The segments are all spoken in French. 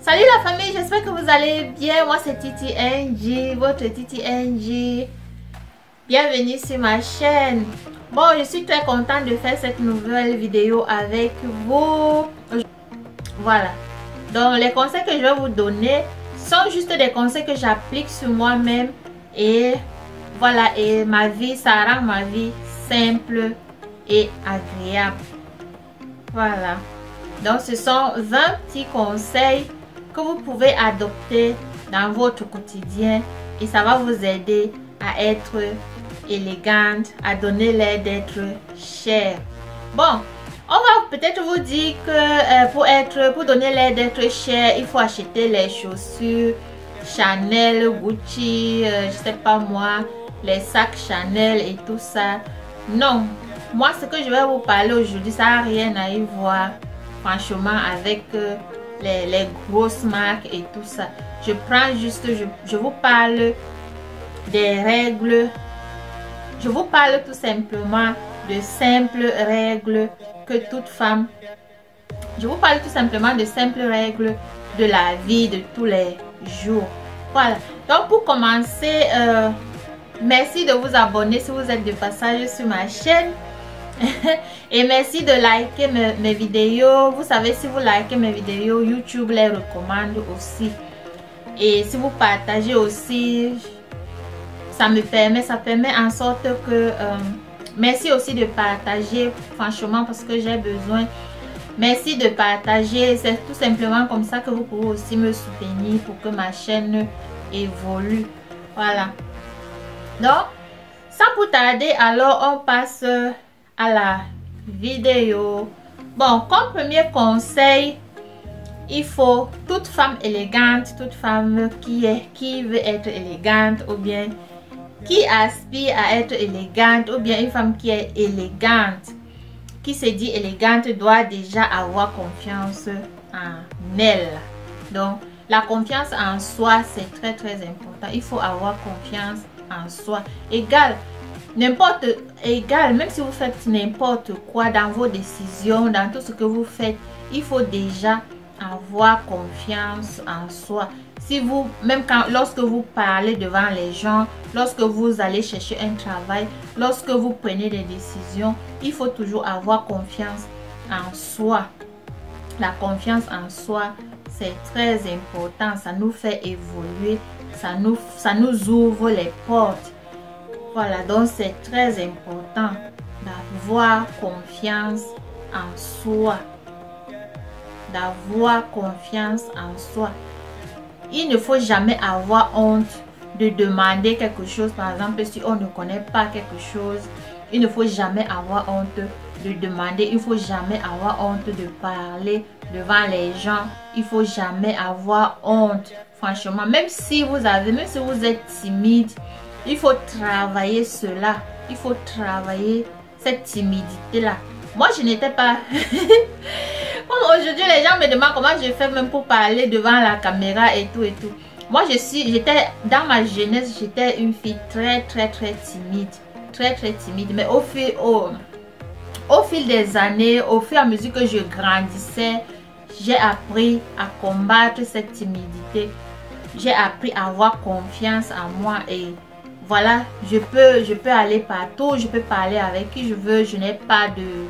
Salut la famille, j'espère que vous allez bien. Moi c'est Titi NG, votre Titi NG. Bienvenue sur ma chaîne. Bon, je suis très contente de faire cette nouvelle vidéo avec vous. Voilà. Donc les conseils que je vais vous donner sont juste des conseils que j'applique sur moi-même. Et voilà, et ma vie, ça rend ma vie simple et agréable. Voilà. Donc ce sont 20 petits conseils que vous pouvez adopter dans votre quotidien et ça va vous aider à être élégante, à donner l'air d'être chère. Bon, on va peut-être vous dire que pour donner l'air d'être chère, il faut acheter les chaussures Chanel, Gucci, je sais pas moi, les sacs Chanel et tout ça. Non, moi ce que je vais vous parler aujourd'hui, ça n'a rien à y voir franchement avec les grosses marques et tout ça. Je prends juste, je vous parle des règles. Je vous parle tout simplement de simples règles que toute femme. Je vous parle tout simplement de simples règles de la vie de tous les jours. Voilà. Donc pour commencer, merci de vous abonner si vous êtes de passage sur ma chaîne. Et merci de liker mes vidéos. Vous savez, si vous likez mes vidéos, YouTube les recommande aussi. Et si vous partagez aussi, ça permet en sorte que merci aussi de partager, franchement, parce que j'ai besoin. Merci de partager, c'est tout simplement comme ça que vous pouvez aussi me soutenir pour que ma chaîne évolue. Voilà. Donc, sans plus tarder, alors on passe à la vidéo. Bon, comme premier conseil, il faut, toute femme élégante, toute femme qui veut être élégante ou bien qui aspire à être élégante ou bien une femme qui est élégante, qui se dit élégante, doit déjà avoir confiance en elle. Donc la confiance en soi, c'est très important. Il faut avoir confiance en soi. Même si vous faites n'importe quoi dans vos décisions, dans tout ce que vous faites, il faut déjà avoir confiance en soi. Lorsque vous parlez devant les gens, lorsque vous allez chercher un travail, lorsque vous prenez des décisions, il faut toujours avoir confiance en soi. La confiance en soi, c'est très important. Ça nous fait évoluer, ça nous ouvre les portes. Voilà, donc c'est très important d'avoir confiance en soi. D'avoir confiance en soi. Il ne faut jamais avoir honte de demander quelque chose. Par exemple, si on ne connaît pas quelque chose, il ne faut jamais avoir honte de demander. Il ne faut jamais avoir honte de parler devant les gens. Il ne faut jamais avoir honte. Franchement, même si vous êtes timide, il faut travailler cela. Il faut travailler cette timidité-là. Moi, je n'étais pas... Comme aujourd'hui, les gens me demandent comment je fais même pour parler devant la caméra et tout et tout. Moi, dans ma jeunesse, j'étais une fille très timide. Très timide. Mais au fil des années, au fur et à mesure que je grandissais, j'ai appris à combattre cette timidité. J'ai appris à avoir confiance en moi et voilà, je peux aller partout, je peux parler avec qui je veux, je n'ai pas de...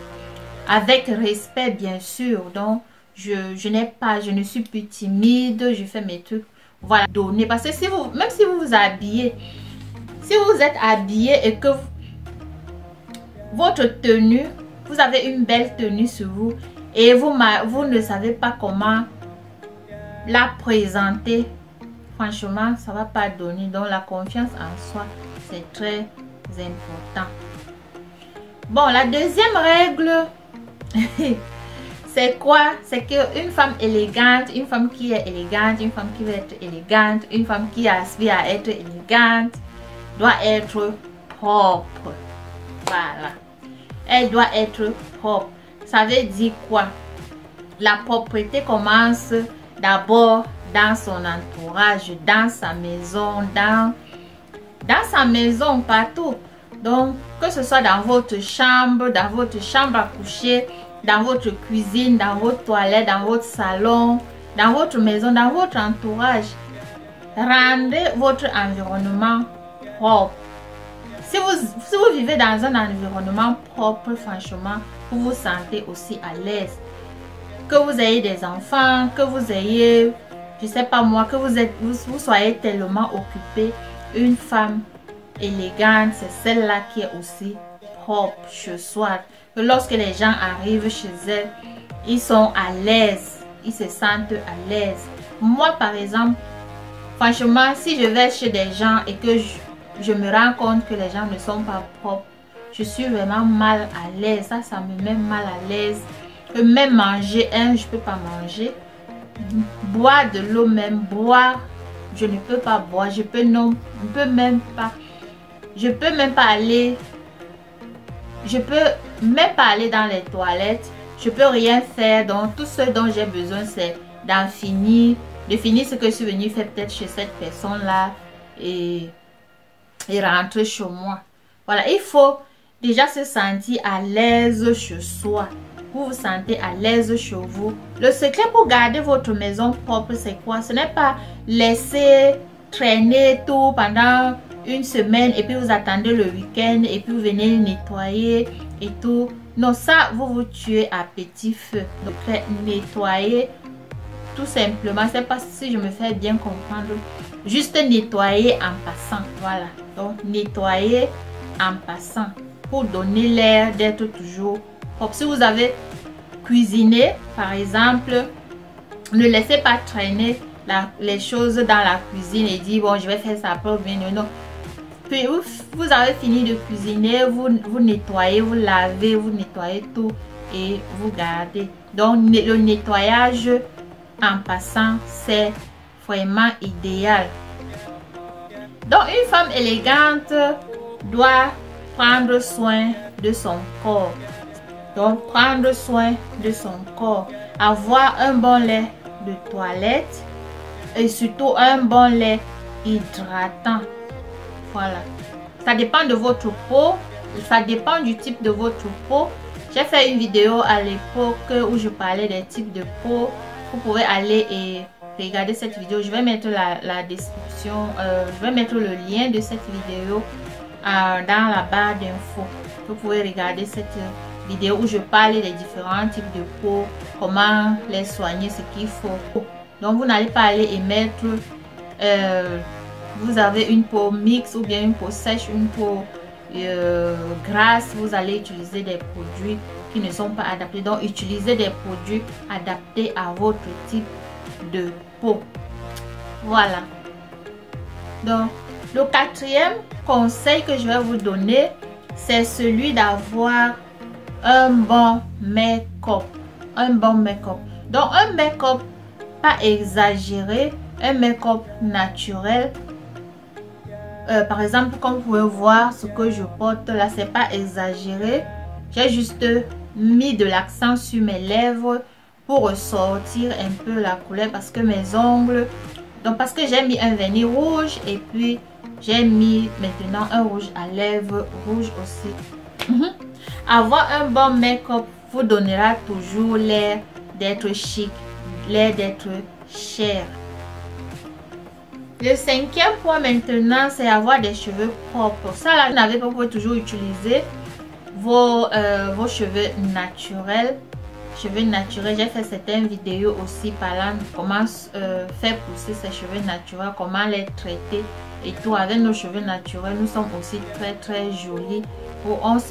Avec respect bien sûr, donc je ne suis plus timide, je fais mes trucs, voilà, donner. Parce que même si vous vous habillez, si vous êtes habillé et que votre tenue, vous avez une belle tenue sur vous et vous ne savez pas comment la présenter, franchement, ça va pas donner. Donc la confiance en soi, c'est très important. Bon, la deuxième règle, c'est quoi? C'est qu'une femme élégante, une femme qui est élégante, une femme qui veut être élégante, une femme qui aspire à être élégante, doit être propre. Voilà. Elle doit être propre. Ça veut dire quoi? La propreté commence d'abord dans son entourage, dans sa maison, dans sa maison, partout. Donc, que ce soit dans votre chambre à coucher, dans votre cuisine, dans votre toilette, dans votre salon, dans votre maison, dans votre entourage. Rendez votre environnement propre. Si vous vivez dans un environnement propre, franchement, vous vous sentez aussi à l'aise. Que vous ayez des enfants, que vous ayez, je sais pas moi, que vous soyez tellement occupé, une femme élégante, c'est celle-là qui est aussi propre chez soi. Que lorsque les gens arrivent chez elle, ils sont à l'aise, ils se sentent à l'aise. Moi, par exemple, franchement, si je vais chez des gens et que je me rends compte que les gens ne sont pas propres, je suis vraiment mal à l'aise. Ça me met mal à l'aise. Même manger, je peux pas manger. Boire de l'eau, même boire, je ne peux pas boire. Je peux même pas aller. Je peux même pas aller dans les toilettes. Je peux rien faire. Donc tout ce dont j'ai besoin, c'est de finir ce que je suis venue faire peut-être chez cette personne là et rentrer chez moi. Voilà, il faut déjà se sentir à l'aise chez soi. Vous vous sentez à l'aise chez vous. Le secret pour garder votre maison propre, c'est quoi? Ce n'est pas laisser traîner tout pendant une semaine et puis vous attendez le week-end et puis vous venez nettoyer et tout. Non, ça, vous vous tuez à petit feu. Donc, nettoyer tout simplement. C'est pas si je me fais bien comprendre. Juste nettoyer en passant. Voilà. Donc, nettoyer en passant pour donner l'air d'être toujours propre. Si vous avez cuisiné, par exemple, ne laissez pas traîner les choses dans la cuisine et dire bon, je vais faire ça pour bien. Non. Puis vous avez fini de cuisiner, vous nettoyez, vous lavez, vous nettoyez tout et vous gardez. Donc, le nettoyage en passant, c'est vraiment idéal. Donc, une femme élégante doit prendre soin de son corps. Donc, prendre soin de son corps. Avoir un bon lait de toilette et surtout un bon lait hydratant. Voilà. Ça dépend de votre peau. Ça dépend du type de votre peau. J'ai fait une vidéo à l'époque où je parlais des types de peau. Vous pouvez aller et regarder cette vidéo. Je vais mettre la description. Je vais mettre le lien de cette vidéo dans la barre d'infos. Vous pouvez regarder cette vidéo où je parle des différents types de peau, comment les soigner, ce qu'il faut. Donc vous n'allez pas aller et mettre vous avez une peau mixte ou bien une peau sèche, une peau grasse, vous allez utiliser des produits qui ne sont pas adaptés. Donc utilisez des produits adaptés à votre type de peau. Voilà. Donc le quatrième conseil que je vais vous donner, c'est celui d'avoir un bon make-up. Un bon make-up. Donc un make-up pas exagéré, un make-up naturel. Par exemple, comme vous pouvez voir, ce que je porte là, c'est pas exagéré. J'ai juste mis de l'accent sur mes lèvres pour ressortir un peu la couleur parce que mes ongles. Donc parce que j'ai mis un vernis rouge et puis j'ai mis maintenant un rouge à lèvres rouge aussi. Avoir un bon make-up vous donnera toujours l'air d'être chic, l'air d'être cher. Le cinquième point maintenant, c'est avoir des cheveux propres. Ça là, vous n'avez pas, vous pouvez toujours utiliser vos cheveux naturels. Cheveux naturels, j'ai fait certaines vidéos aussi parlant de comment faire pousser ces cheveux naturels, comment les traiter et tout. Avec nos cheveux naturels, nous sommes aussi très jolis.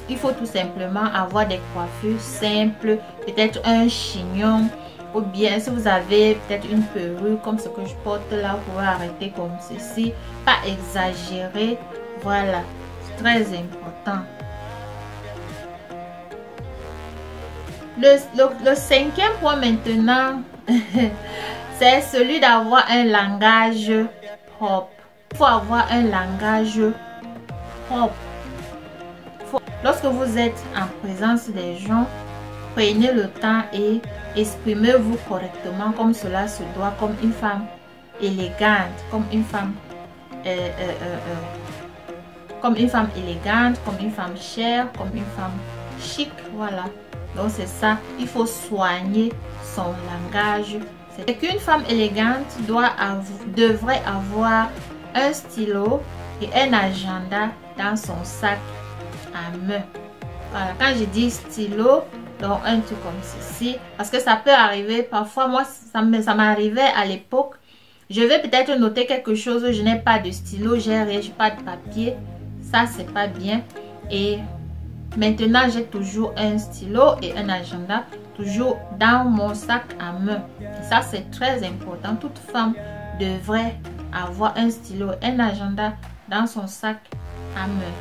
Il faut tout simplement avoir des coiffures simples, peut-être un chignon. Ou bien si vous avez peut-être une perruque comme ce que je porte là, vous pouvez arrêter comme ceci. Pas exagérer. Voilà. C'est très important. Le cinquième point maintenant, c'est celui d'avoir un langage propre. Il faut avoir un langage propre. Lorsque vous êtes en présence des gens, prenez le temps et exprimez-vous correctement comme cela se doit, comme une femme élégante, comme une femme élégante, comme une femme chère, comme une femme chic. Voilà. Donc c'est ça, il faut soigner son langage, c'est qu'une femme élégante devrait avoir un stylo et un agenda dans son sac à main. Voilà, quand je dis stylo, donc un truc comme ceci, parce que ça peut arriver, parfois moi ça m'arrivait à l'époque, je vais peut-être noter quelque chose, je n'ai pas de stylo, j'ai pas de papier, ça c'est pas bien. Et maintenant j'ai toujours un stylo et un agenda, toujours dans mon sac à main. Et ça c'est très important, toute femme devrait avoir un stylo et un agenda dans son sac à main.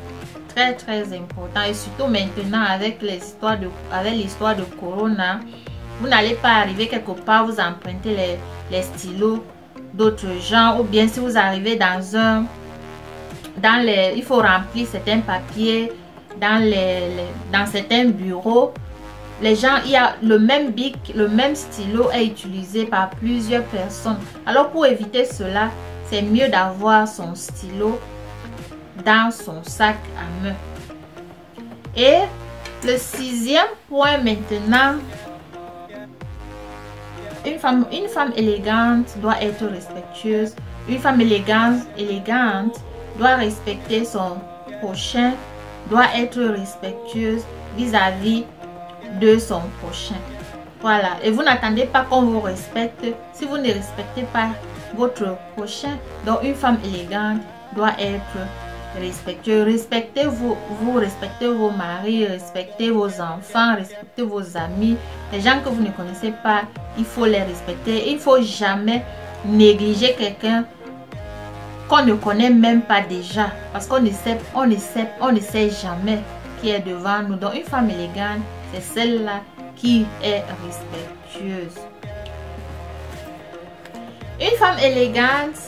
Très important, et surtout maintenant avec l'histoire de Corona, vous n'allez pas arriver quelque part, vous empruntez les stylos d'autres gens, ou bien si vous arrivez il faut remplir certains papiers dans certains bureaux, les gens, il y a le même bic, le même stylo est utilisé par plusieurs personnes. Alors pour éviter cela, c'est mieux d'avoir son stylo dans son sac à main. Et le 6e point maintenant, une femme élégante doit être respectueuse. Une femme élégante doit respecter son prochain, doit être respectueuse vis-à-vis de son prochain. Voilà, et vous n'attendez pas qu'on vous respecte si vous ne respectez pas votre prochain. Donc une femme élégante doit être respectueuse. Respectez-vous, respectez vos maris, respectez vos enfants, respectez vos amis. Les gens que vous ne connaissez pas, il faut les respecter. Il ne faut jamais négliger quelqu'un qu'on ne connaît même pas déjà, parce qu'on ne sait jamais qui est devant nous. Donc une femme élégante, c'est celle-là qui est respectueuse. Une femme élégante,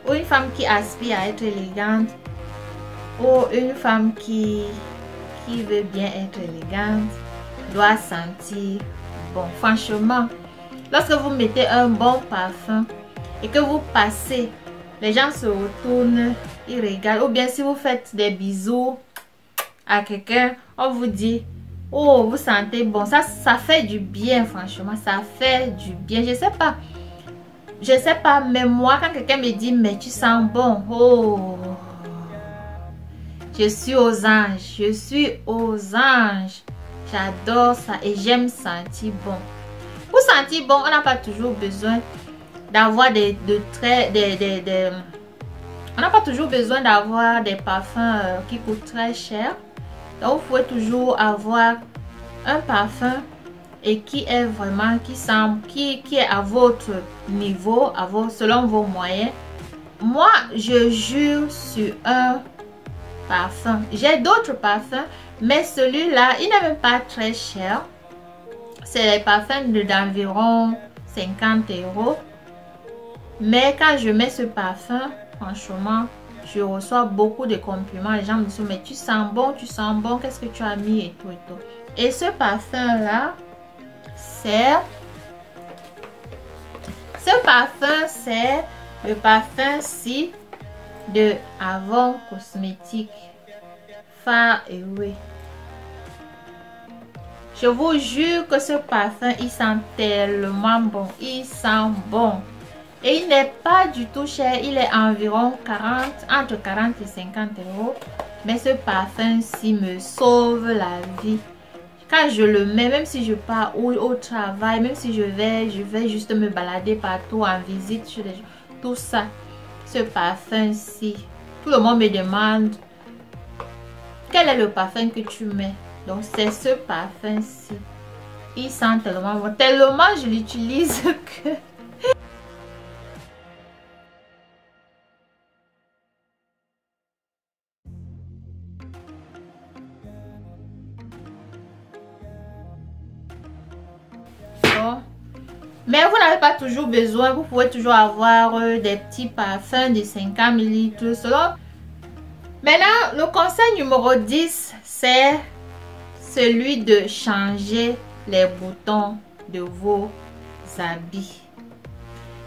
ou une femme qui aspire à être élégante, ou une femme qui veut bien être élégante, doit sentir bon. Franchement, lorsque vous mettez un bon parfum et que vous passez, les gens se retournent, ils regardent. Ou bien si vous faites des bisous à quelqu'un, on vous dit: oh, vous sentez bon. Ça fait du bien, franchement, ça fait du bien. Je sais pas, mais moi, quand quelqu'un me dit: mais tu sens bon, oh, je suis aux anges, j'adore ça et j'aime sentir bon. Pour sentir bon, on n'a pas toujours besoin d'avoir on n'a pas toujours besoin d'avoir des parfums qui coûtent très cher. Donc vous pouvez toujours avoir un parfum et qui est vraiment, qui est à votre niveau, selon vos moyens. Moi, je jure sur un parfum. J'ai d'autres parfums, mais celui-là, il n'est même pas très cher. C'est les parfums d'environ 50 €. Mais quand je mets ce parfum, franchement, je reçois beaucoup de compliments. Les gens me disent: mais tu sens bon, qu'est-ce que tu as mis et tout et tout. Et ce parfum-là, c'est le parfum Si de Avon Cosmétique Far Away. Je vous jure que ce parfum, il sent tellement bon. Il sent bon. Et il n'est pas du tout cher. Il est environ entre 40 et 50 €. Mais ce parfum-ci me sauve la vie. Quand je le mets, même si je pars au travail, même si je vais juste me balader partout en visite chez les gens, tout ça, ce parfum-ci, tout le monde me demande: quel est le parfum que tu mets? Donc c'est ce parfum-ci. Il sent tellement bon, tellement je l'utilise que... Mais vous n'avez pas toujours besoin, vous pouvez toujours avoir des petits parfums de 50 ml selon. Maintenant, le conseil numéro 10, c'est celui de changer les boutons de vos habits.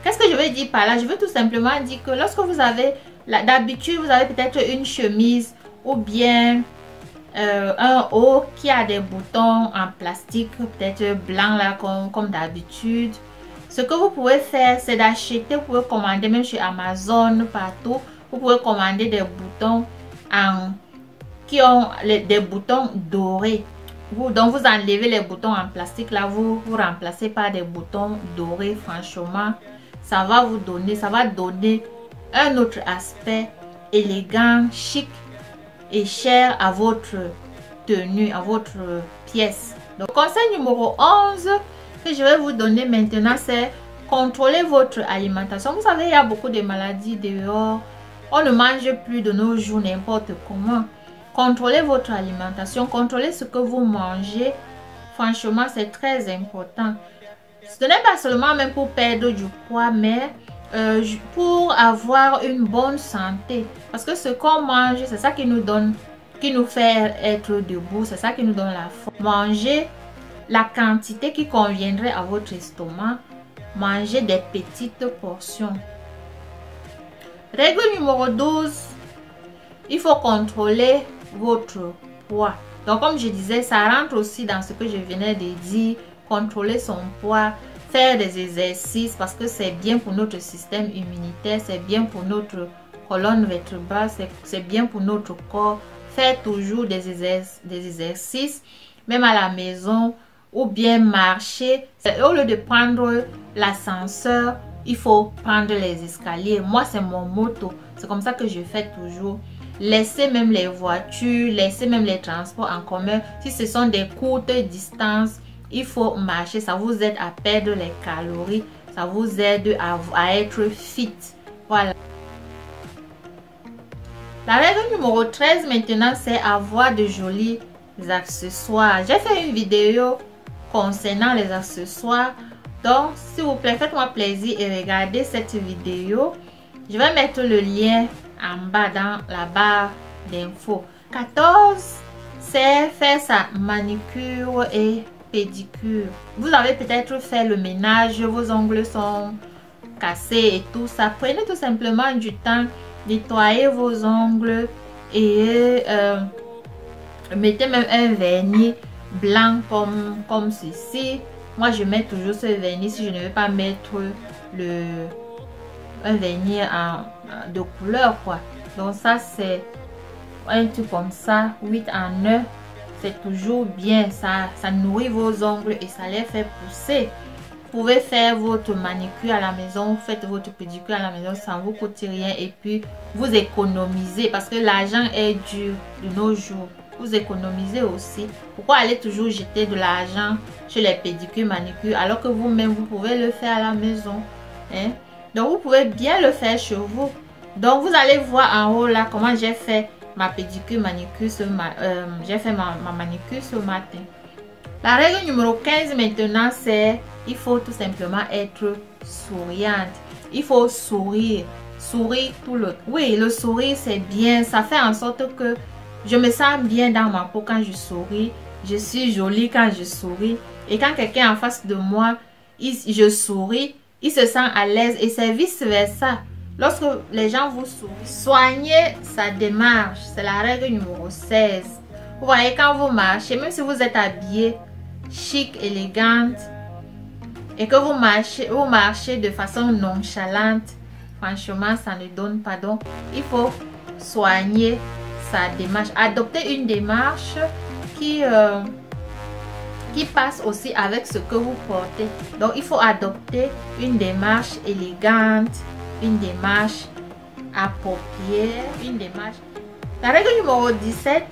Qu'est-ce que je veux dire par là? Je veux tout simplement dire que lorsque vous avez, d'habitude, vous avez peut-être une chemise ou bien un haut qui a des boutons en plastique, peut-être blanc là comme d'habitude. Ce que vous pouvez faire, c'est d'acheter, vous pouvez commander même chez Amazon, partout. Vous pouvez commander des boutons qui ont des boutons dorés. Donc vous enlevez les boutons en plastique là, vous remplacez par des boutons dorés. Franchement, ça va vous donner, ça va donner un autre aspect élégant, chic et cher à votre tenue, à votre pièce. Donc conseil numéro 11 que je vais vous donner maintenant, c'est contrôler votre alimentation. Vous savez, il y a beaucoup de maladies dehors. On ne mange plus de nos jours n'importe comment. Contrôlez votre alimentation, contrôlez ce que vous mangez. Franchement, c'est très important. Ce n'est pas seulement même pour perdre du poids, mais pour avoir une bonne santé. Parce que ce qu'on mange, c'est ça qui nous donne, qui nous fait être debout, c'est ça qui nous donne la force. Mangez la quantité qui conviendrait à votre estomac. Mangez des petites portions. Règle numéro 12, il faut contrôler votre poids. Donc comme je disais, ça rentre aussi dans ce que je venais de dire. Contrôler son poids, faire des exercices parce que c'est bien pour notre système immunitaire, c'est bien pour notre colonne vertébrale, c'est bien pour notre corps. Faire toujours des exercices, même à la maison, ou bien marcher. Au lieu de prendre l'ascenseur, il faut prendre les escaliers. Moi, c'est mon motto. C'est comme ça que je fais toujours. Laissez même les voitures, laissez même les transports en commun. Si ce sont des courtes distances, il faut marcher. Ça vous aide à perdre les calories. Ça vous aide à être fit. Voilà. La règle numéro 13 maintenant, c'est avoir de jolis accessoires. J'ai fait une vidéo concernant les accessoires. Donc, s'il vous plaît, faites-moi plaisir et regardez cette vidéo. Je vais mettre le lien en bas dans la barre d'infos. 14, c'est faire sa manicure et pédicure. Vous avez peut-être fait le ménage, vos ongles sont cassés et tout ça. Prenez tout simplement du temps, nettoyez vos ongles et mettez même un vernis blanc comme ceci. Moi, je mets toujours ce vernis si je ne veux pas mettre un vernis de couleur, quoi. Donc ça, c'est un truc comme ça, 8 en 9. C'est toujours bien, ça nourrit vos ongles et ça les fait pousser. Vous pouvez faire votre manicure à la maison, faites votre pédicure à la maison, ça ne vous coûte rien et puis vous économisez parce que l'argent est dur de nos jours. Vous économisez aussi. Pourquoi aller toujours jeter de l'argent chez les pédicures, manicures alors que vous-même vous pouvez le faire à la maison, hein? Donc vous pouvez bien le faire chez vous. Donc vous allez voir en haut là comment j'ai fait ma pédicure, manicure j'ai fait ma manicure ce matin. La règle numéro 15 maintenant, c'est il faut tout simplement être souriante. Il faut sourire. Sourire tout le temps. Oui, le sourire c'est bien. Ça fait en sorte que je me sens bien dans ma peau quand je souris. Je suis jolie quand je souris. Et quand quelqu'un est en face de moi, je souris, il se sent à l'aise. Et c'est vice versa. Lorsque les gens vous sourient, soignez sa démarche. C'est la règle numéro 16. Vous voyez, quand vous marchez, même si vous êtes habillé chic, élégante, et que vous marchez de façon nonchalante, franchement, ça ne donne pas. Donc, il faut soigner sa démarche. Adopter une démarche qui passe aussi avec ce que vous portez. Donc, il faut adopter une démarche élégante, une démarche appropriée, une démarche. La règle numéro 17,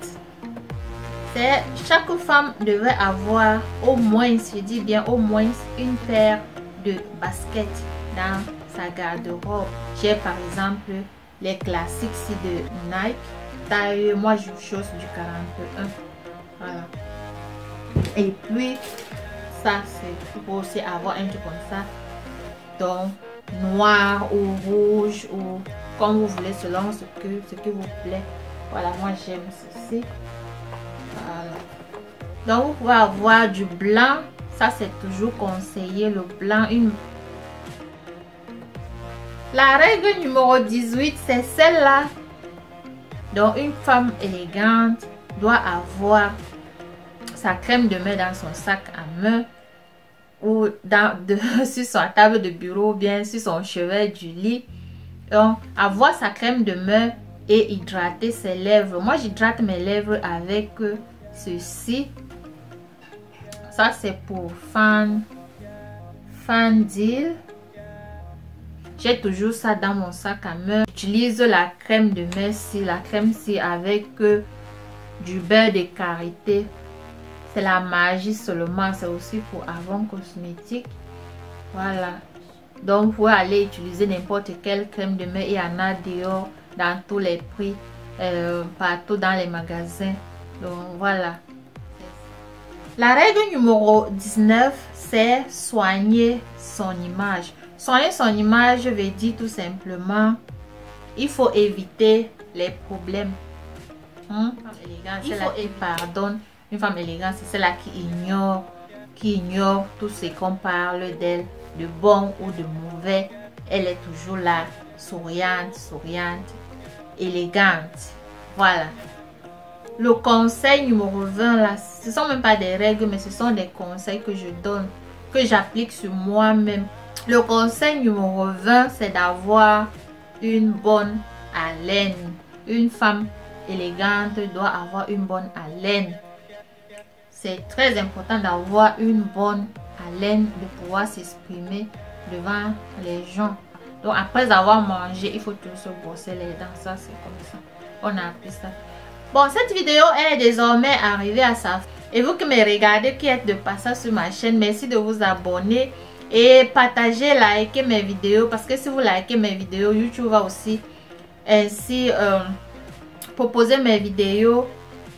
c'est chaque femme devrait avoir au moins, je dis bien au moins, une paire de baskets dans sa garde-robe. J'ai par exemple les classiques ici de Nike, taille, moi je chose du 41. Voilà. Et puis, ça c'est pour aussi avoir un truc comme ça. Donc, noir ou rouge ou comme vous voulez selon ce qui vous plaît. Voilà, moi j'aime ceci. Voilà. Donc vous pouvez avoir du blanc, ça c'est toujours conseillé, le blanc. La règle numéro 18, c'est celle-là. Donc une femme élégante doit avoir sa crème de main dans son sac à main. ou sur sa table de bureau, bien sur son chevet du lit. Donc, avoir sa crème de main et hydrater ses lèvres. Moi, j'hydrate mes lèvres avec ceci. Ça, c'est pour Fan Deal. J'ai toujours ça dans mon sac à main. J'utilise la crème de main, la crème avec du beurre de karité. C'est la magie seulement. C'est aussi pour Avon Cosmétique. Voilà. Donc, vous pouvez aller utiliser n'importe quelle crème de main. Il y en a dehors dans tous les prix, partout dans les magasins. Donc, voilà. La règle numéro 19, c'est soigner son image. Soigner son image veut dire tout simplement, il faut éviter les problèmes. Il faut et pardonne. Une femme élégante, c'est celle-là qui ignore tout ce qu'on parle d'elle, de bon ou de mauvais. Elle est toujours là, souriante, élégante. Voilà. Le conseil numéro 20 là, ce ne sont même pas des règles, mais ce sont des conseils que je donne, que j'applique sur moi-même. Le conseil numéro 20, c'est d'avoir une bonne haleine. Une femme élégante doit avoir une bonne haleine. C'est très important d'avoir une bonne haleine, de pouvoir s'exprimer devant les gens. Donc après avoir mangé, il faut toujours se brosser les dents. Ça, c'est comme ça. On a appris ça. Bon, cette vidéo est désormais arrivée à sa fin. Et vous qui me regardez, qui êtes de passage sur ma chaîne, merci de vous abonner et partager, liker mes vidéos. Parce que si vous likez mes vidéos, YouTube va aussi ainsi proposer mes vidéos.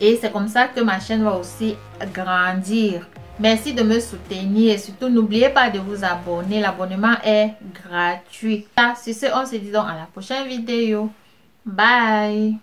Et c'est comme ça que ma chaîne va aussi grandir. Merci de me soutenir et surtout n'oubliez pas de vous abonner. L'abonnement est gratuit. Sur ce, on se dit donc à la prochaine vidéo. Bye.